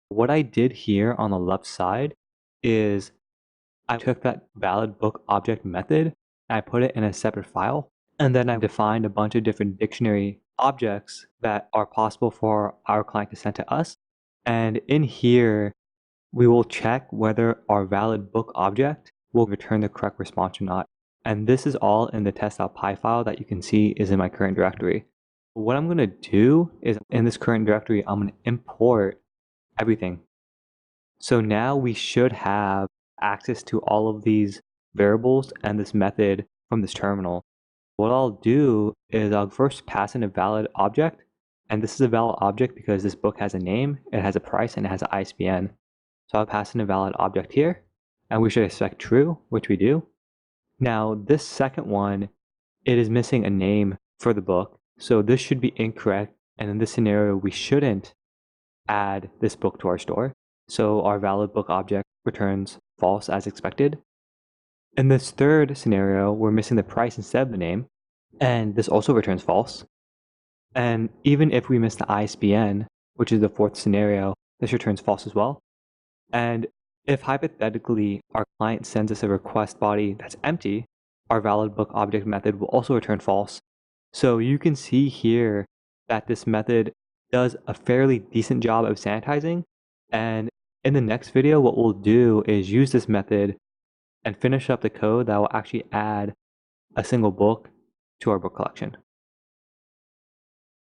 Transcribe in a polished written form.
What I did here on the left side is I took that valid book object method and I put it in a separate file. And then I've defined a bunch of different dictionary objects that are possible for our client to send to us. And in here, we will check whether our valid book object will return the correct response or not. And this is all in the test.py file that you can see is in my current directory. What I'm going to do is in this current directory, I'm going to import everything. So now we should have access to all of these variables and this method from this terminal. What I'll do is I'll first pass in a valid object. And this is a valid object because this book has a name, it has a price, and it has an ISBN. So I'll pass in a valid object here, and we should expect true, which we do. Now this second one, it is missing a name for the book. So this should be incorrect. And in this scenario, we shouldn't add this book to our store. So our valid book object returns false as expected. In this third scenario, we're missing the price instead of the name, and this also returns false. And even if we miss the ISBN, which is the fourth scenario, this returns false as well. And if hypothetically our client sends us a request body that's empty, our valid book object method will also return false. So you can see here that this method does a fairly decent job of sanitizing. And in the next video, what we'll do is use this method and finish up the code that will actually add a single book to our book collection.